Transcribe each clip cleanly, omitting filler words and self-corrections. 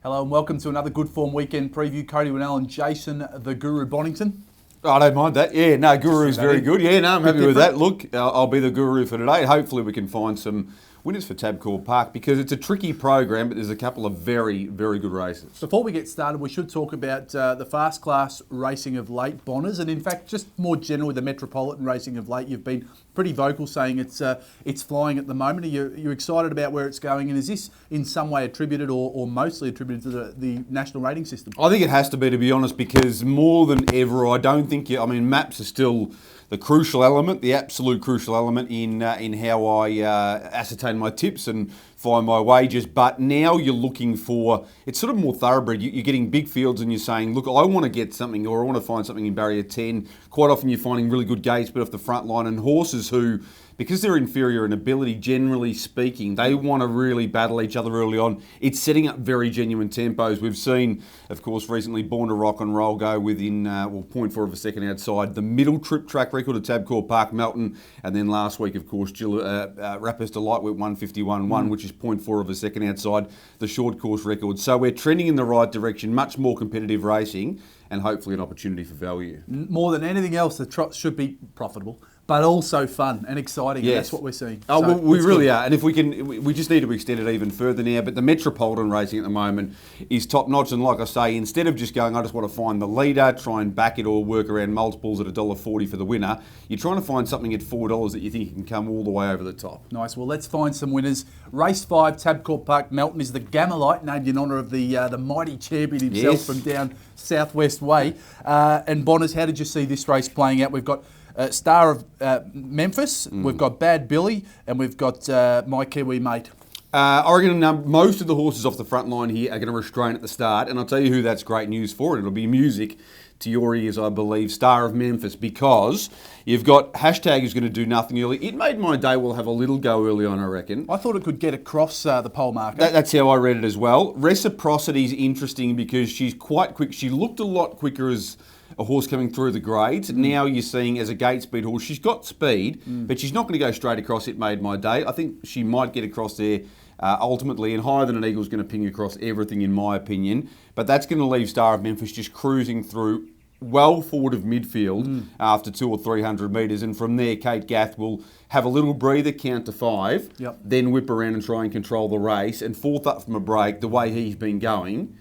Hello and welcome to another GoodForm weekend preview. Cody Winnell and Jason, the Guru Bonnington. I don't mind that. Yeah, no, Guru's very good. Yeah, no, I'm happy with that. Look, I'll be the Guru for today. Hopefully we can find some winners for Tabcorp Park because it's a tricky program, but there's a couple of very, very good races. Before we get started, we should talk about the fast class racing of late, Bonners, and in fact, just more generally the metropolitan racing of late. You've been pretty vocal saying it's flying at the moment. You're excited about where it's going, and is this in some way attributed or mostly attributed to the national rating system? I think it has to be honest, because more than ever, I don't think maps are still the crucial element, the absolute crucial element in how I ascertain my tips and find my wages. But now you're looking for, it's sort of more thoroughbred. You're getting big fields and you're saying, look, I want to get something or I want to find something in barrier 10. Quite often you're finding really good gates, but off the front line, and horses who, because they're inferior in ability, generally speaking, they want to really battle each other early on. It's setting up very genuine tempos. We've seen, of course, recently Born to Rock and Roll go within 0.4 of a second outside the middle trip track record of Tabcorp Park Melton, and then last week, of course, Rapper's Delight went 151.1, which is 0.4 of a second outside the short course record. So we're trending in the right direction, much more competitive racing, and hopefully an opportunity for value. More than anything else, the trots should be profitable, but also fun and exciting. Yes. And that's what we're seeing. Oh, So well, we really good. are. And if we can, we just need to extend it even further now. But the metropolitan racing at the moment is top notch. And like I say, instead of just going, I just want to find the leader, try and back it or work around multiples at $1.40 for the winner, you're trying to find something at $4 that you think you can come all the way over the top. Nice. Well, let's find some winners. Race 5, Tabcorp Park Melton, is the Gammalite, named in honour of the mighty champion himself. Yes. From down Southwest Way. And Bonners, how did you see this race playing out? We've got Star of Memphis, we've got Bad Billy, and we've got My Kiwi Mate. I reckon most of the horses off the front line here are going to restrain at the start, and I'll tell you who that's great news for. It'll be music to your ears, I believe, Star of Memphis, because you've got Hashtag who's going to do nothing early. It Made My Day will have a little go early on, I reckon. I thought it could get across the pole marker. That's how I read it as well. Reciprocity is interesting because she's quite quick. She looked a lot quicker as a horse coming through the grades. Now you're seeing as a gate speed horse, she's got speed, but she's not going to go straight across It Made My Day. I think she might get across there ultimately, and Higher Than an Eagle is going to ping across everything in my opinion. But that's going to leave Star of Memphis just cruising through well forward of midfield after 200 or 300 metres, and from there Kate Gath will have a little breather, count to 5, then whip around and try and control the race, and fourth up from a break, the way he's been going,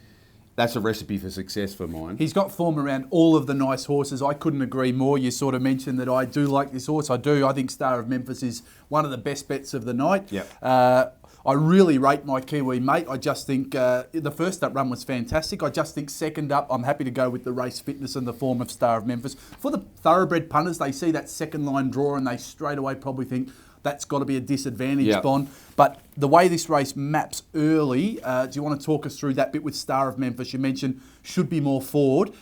that's a recipe for success for mine. He's got form around all of the nice horses. I couldn't agree more. You sort of mentioned that I do like this horse. I do. I think Star of Memphis is one of the best bets of the night. I really rate My Kiwi Mate. I just think the first up run was fantastic. I just think second up, I'm happy to go with the race fitness and the form of Star of Memphis. For the thoroughbred punters, they see that second line draw and they straight away probably think that's got to be a disadvantage, Bond. But the way this race maps early, do you want to talk us through that bit with Star of Memphis? You mentioned should be more forward.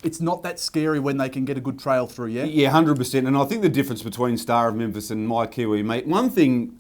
It's not that scary when they can get a good trail through, yeah? Yeah, 100%. And I think the difference between Star of Memphis and My Kiwi Mate, one thing,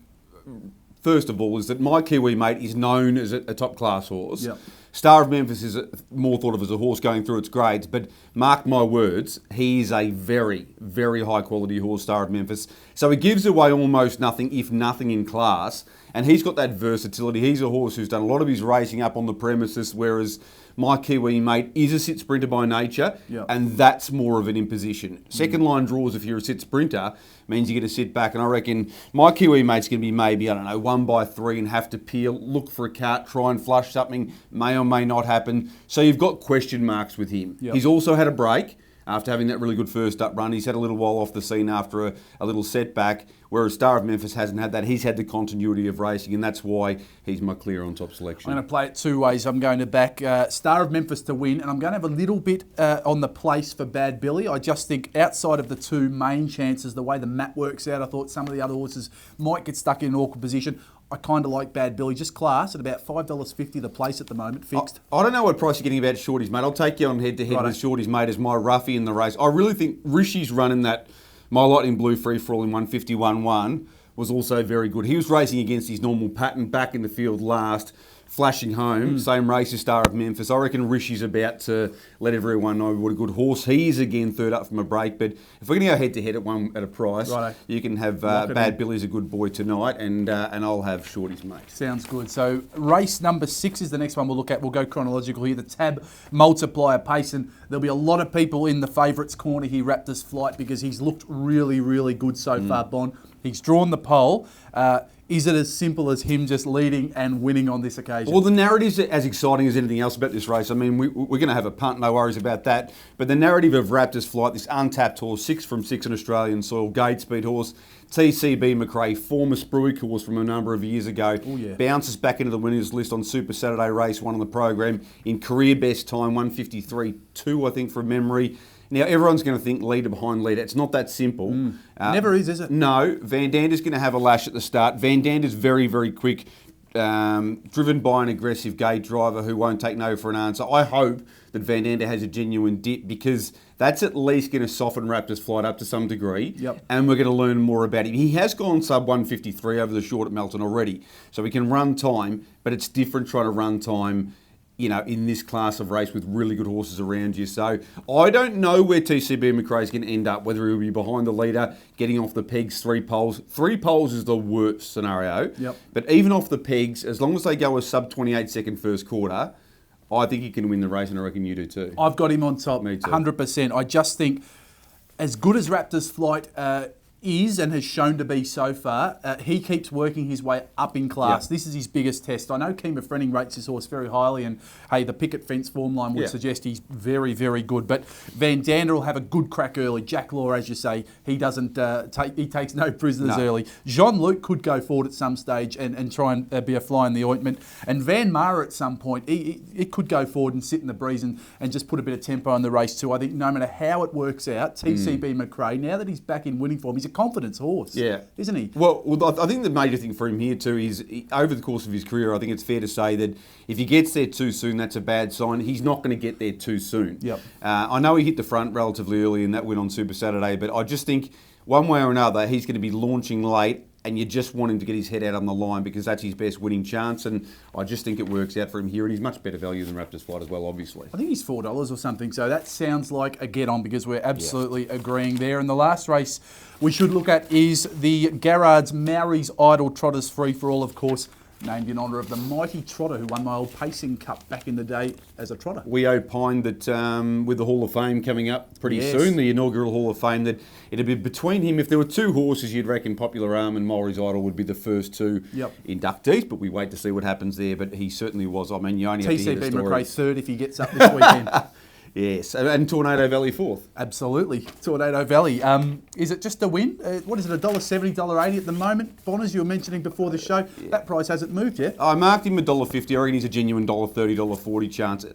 first of all, is that My Kiwi Mate is known as a top class horse. Star of Memphis is more thought of as a horse going through its grades, but mark my words, he's a very, very high quality horse, Star of Memphis. So he gives away almost nothing, if nothing, in class, and he's got that versatility. He's a horse who's done a lot of his racing up on the premises, whereas My Kiwi Mate is a sit sprinter by nature, and that's more of an imposition. Second line draws, if you're a sit sprinter, means you get to sit back, and I reckon My Kiwi Mate's going to be maybe, 1 by 3 and have to peel, look for a cart, try and flush something, may or may not happen. So you've got question marks with him. He's also had a break after having that really good first up run. He's had a little while off the scene after a little setback, whereas Star of Memphis hasn't had that. He's had the continuity of racing, and that's why he's my clear on top selection. I'm going to play it two ways. I'm going to back Star of Memphis to win, and I'm going to have a little bit on the place for Bad Billy. I just think outside of the two main chances, the way the map works out, I thought some of the other horses might get stuck in an awkward position. I kind of like Bad Billy, just class at about $5.50 the place at the moment, fixed. I don't know what price you're getting about Shorty's Mate. I'll take you on head-to-head with Shorty's Mate as my roughie in the race. I really think Rishi's running that My Lightning Blue free-for-all in 151.1 was also very good. He was racing against his normal pattern back in the field last. flashing home. Same race as Star of Memphis. I reckon Rishi's about to let everyone know what a good horse he is. Again, third up from a break. But if we're going to go head to head at a price, you can have Bad Billy's a good boy tonight, and I'll have Shorty's mate. Sounds good. So race number 6 is the next one we'll look at. We'll go chronological here. The Tab Multiplier Pace, and there'll be a lot of people in the favourites corner here, Raptors Flight, because he's looked really, really good so far, Bon. He's drawn the pole. Is it as simple as him just leading and winning on this occasion? Well, the narrative's as exciting as anything else about this race. I mean, we're going to have a punt, no worries about that. But the narrative of Raptors Flight, this untapped horse, 6 from 6 in Australian soil, gate speed horse, TCB McRae, former Spruik horse from a number of years ago, bounces back into the winners list on Super Saturday Race 1 on the program in career best time, 153.2, I think, from memory. Now, everyone's going to think leader behind leader. It's not that simple. Never is it? No. Van Dander's going to have a lash at the start. Van Dander's very, very quick, driven by an aggressive gate driver who won't take no for an answer. I hope that Van Dander has a genuine dip, because that's at least going to soften Raptors Flight up to some degree, and we're going to learn more about him. He has gone sub 153 over the short at Melton already, so he can run time, but it's different trying to run time, you know, in this class of race with really good horses around you. So I don't know where TCB McRae is going to end up, whether he'll be behind the leader, getting off the pegs, 3 poles. 3 poles is the worst scenario. But even off the pegs, as long as they go a sub 28 second first quarter, I think he can win the race, and I reckon you do too. I've got him on top, Me too. 100%. I just think, as good as Raptors Flight is and has shown to be so far, he keeps working his way up in class. This is his biggest test. I know Kima Frenning rates his horse very highly, and hey, the picket fence form line would suggest he's very, very good. But Van Dander will have a good crack early. Jack Law, as you say, he doesn't he takes no prisoners early. Jean-Luc could go forward at some stage and try and be a fly in the ointment. And Van Mara at some point, it could go forward and sit in the breeze and just put a bit of tempo in the race too. I think no matter how it works out, TCB McRae, now that he's back in winning form, he's a confidence horse, isn't he? Well, I think the major thing for him here too is, over the course of his career, I think it's fair to say that if he gets there too soon, that's a bad sign. He's not going to get there too soon. I know he hit the front relatively early in that win on Super Saturday, but I just think one way or another, he's going to be launching late, and you just want him to get his head out on the line, because that's his best winning chance, and I just think it works out for him here, and he's much better value than Raptors Flight as well, obviously. I think he's $4 or something, so that sounds like a get-on, because we're absolutely agreeing there. And the last race we should look at is the Garrard's Maori's Idol Trotters Free-for-All, of course, named in honour of the mighty trotter who won my old Pacing Cup back in the day as a trotter. We opined that with the Hall of Fame coming up pretty soon, the inaugural Hall of Fame, that it'd be between him, if there were 2 horses, you'd reckon Popular Arm and Maori's Idol would be the first 2 inductees, but we wait to see what happens there. But he certainly was. I mean, you only have to hear the story. TCB McRae 3rd if he gets up this weekend. Yes, and Tornado Valley 4th. Absolutely, Tornado Valley. Is it just a win? What is it, $1.70, $1.80 at the moment? Bon, as you were mentioning before the show, that price hasn't moved yet. I marked him $1.50. I reckon he's a genuine $1.30, $1.40 chance.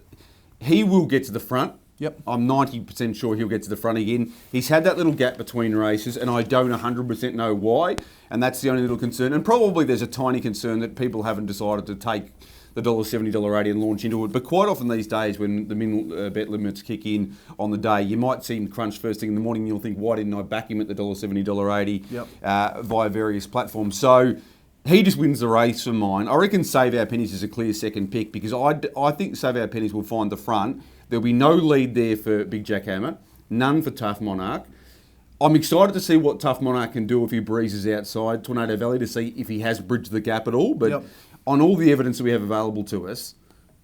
He will get to the front. I'm 90% sure he'll get to the front again. He's had that little gap between races, and I don't 100% know why, and that's the only little concern. And probably there's a tiny concern that people haven't decided to take the $1.70, $1.80 and launch into it. But quite often these days, when the min bet limits kick in on the day, you might see him crunch first thing in the morning, and you'll think, why didn't I back him at the $1.70, $1.80 via various platforms? So he just wins the race for mine. I reckon Save Our Pennies is a clear second pick, because I think Save Our Pennies will find the front. There'll be no lead there for Big Jack Hammer, none for Tough Monarch. I'm excited to see what Tough Monarch can do if he breezes outside Tornado Valley, to see if he has bridged the gap at all. But on all the evidence that we have available to us,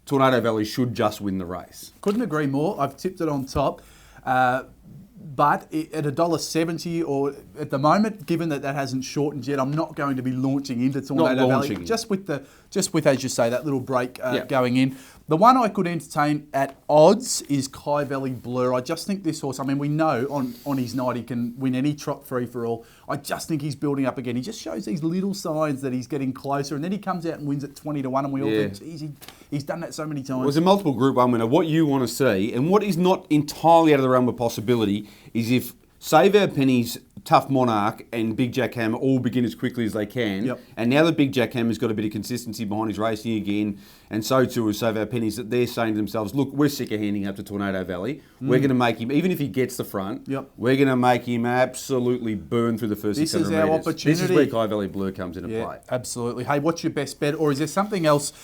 Tornado Valley should just win the race. Couldn't agree more. I've tipped it on top. But at $1.70, or at the moment, given that hasn't shortened yet, I'm not going to be launching into Tornado Valley. Just with, as you say, that little break going in. The one I could entertain at odds is Kai Valley Blur. I just think this horse, I mean, we know on his night he can win any trot free-for-all. I just think he's building up again. He just shows these little signs that he's getting closer, and then he comes out and wins at 20-1, and we all think, geez, he's done that so many times. Well, as a multiple Group 1 winner, what you want to see, and what is not entirely out of the realm of possibility, is if Save Our Pennies, Tough Monarch and Big Jack Hammer all begin as quickly as they can. And now that Big Jack Hammer's got a bit of consistency behind his racing again, and so too is Save Our Pennies, that they're saying to themselves, look, we're sick of handing up to Tornado Valley. We're going to make him, even if he gets the front, we're going to make him absolutely burn through the first 600 metres. This is our opportunity. This is where Kai Valley Blur comes into play. Absolutely. Hey, what's your best bet? Or is there something else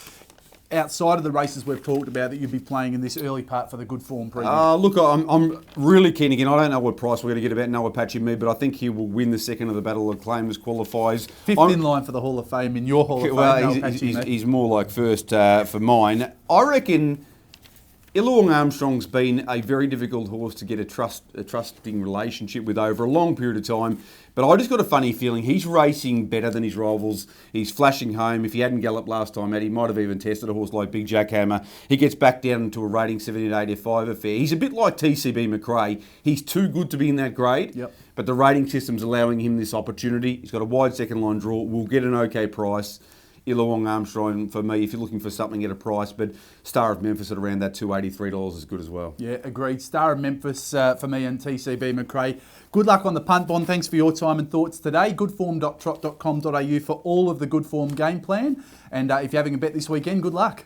outside of the races we've talked about that you'd be playing in this early part for the Good Form preview? Look, I'm really keen again. I don't know what price we're going to get about Noah Apache-Me, but I think he will win the second of the Battle of Claimers qualifiers. Fifth in line for the Hall of Fame in your Hall of Fame. Well, he's more like first for mine. I reckon Illawong Armstrong's been a very difficult horse to get a trusting relationship with over a long period of time. But I just got a funny feeling he's racing better than his rivals. He's flashing home. If he hadn't galloped last time out, he might have even tested a horse like Big Jackhammer. He gets back down into a rating 78-85 affair. He's a bit like TCB McRae. He's too good to be in that grade. Yep. But the rating system's allowing him this opportunity. He's got a wide second line draw. We'll get an okay price. Illawong Armstrong for me, if you're looking for something at a price, but Star of Memphis at around that $283 is good as well. Yeah, agreed. Star of Memphis for me and TCB McRae. Good luck on the punt, Bon. Thanks for your time and thoughts today. Goodform.trot.com.au for all of the Good Form game plan. And if you're having a bet this weekend, good luck.